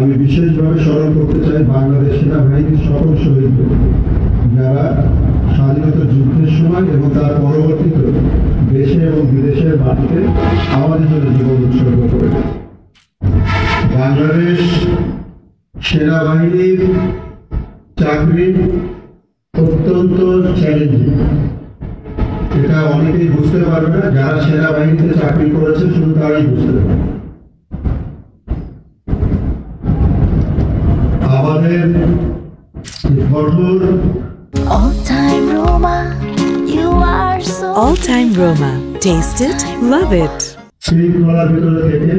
আমি বিশেষভাবে স্মরণ করতে চাই বাংলাদেশ সেনাবাহিনীর সকল শহীদদের, যারা স্বাধীনতা যুদ্ধের সময় এবং তার পরবর্তীতে দেশে এবং বিদেশের মাটিতে আমাদের জন্য জীবন উৎসর্গ করে। বাংলাদেশ সেনাবাহিনীর চাকরি অত্যন্ত চ্যালেঞ্জিং। এটা অনেকেই বুঝতে পারবে না, যারা সেনাবাহিনীতে চাকরি করেছে শুধু তারাই বুঝতে পারবে। আমাদের কঠোর All Time Roma. Taste it, love it. শৃঙ্খলার ভিতরে থেকে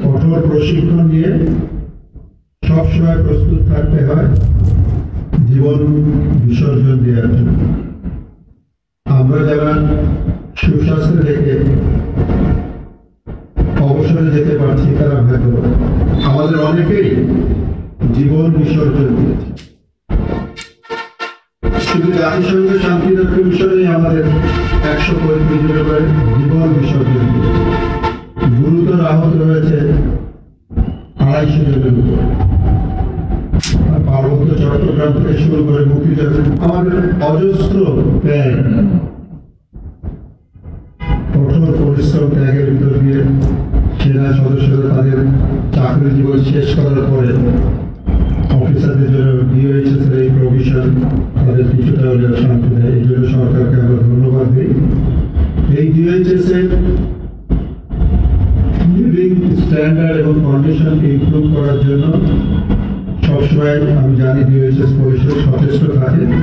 কঠোর প্রশিক্ষণ নিয়ে সবসময় প্রস্তুত থাকতে হয় জীবন বিসর্জন দেওয়ার জন্য। আমরা যারা সুস্বাস্থ্য থেকে অবসরে যেতে পারছি তারা ভাগ্যবান। আমাদের অনেকেই জীবন বিসর্জন দিয়েছে। শুধু জাতিসংঘের শান্তিরক্ষা মিশনে আমাদের 135 জনের করে জীবন বিসর্জন দিয়েছে। গুরুতর আহত রয়েছে 250 জনের উপর। পার্বত্য চট্টগ্রাম থেকে শুরু করে মুক্তিযুদ্ধ আমাদের অজস্র ত্যাগ, কঠোর পরিশ্রম ত্যাগের ভিতর দিয়ে সেনা সদস্যরা তাদের চাকরি জীবন শেষ করার পরে অফিসারদের জন্য ডিওএইচএস এর এই প্রভিশন তাদের কিছুটা হলেও শান্তি দেয়। এই জন্য সরকারকে আমরা ধন্যবাদ দিই। এই ডিওএইচএস এর লিভিং স্ট্যান্ডার্ড এবং কন্ডিশনকে ইমপ্রুভ করার জন্য সবসময় আমি জানি ডিওএইচএস পরিষদ সচেষ্ট থাকে।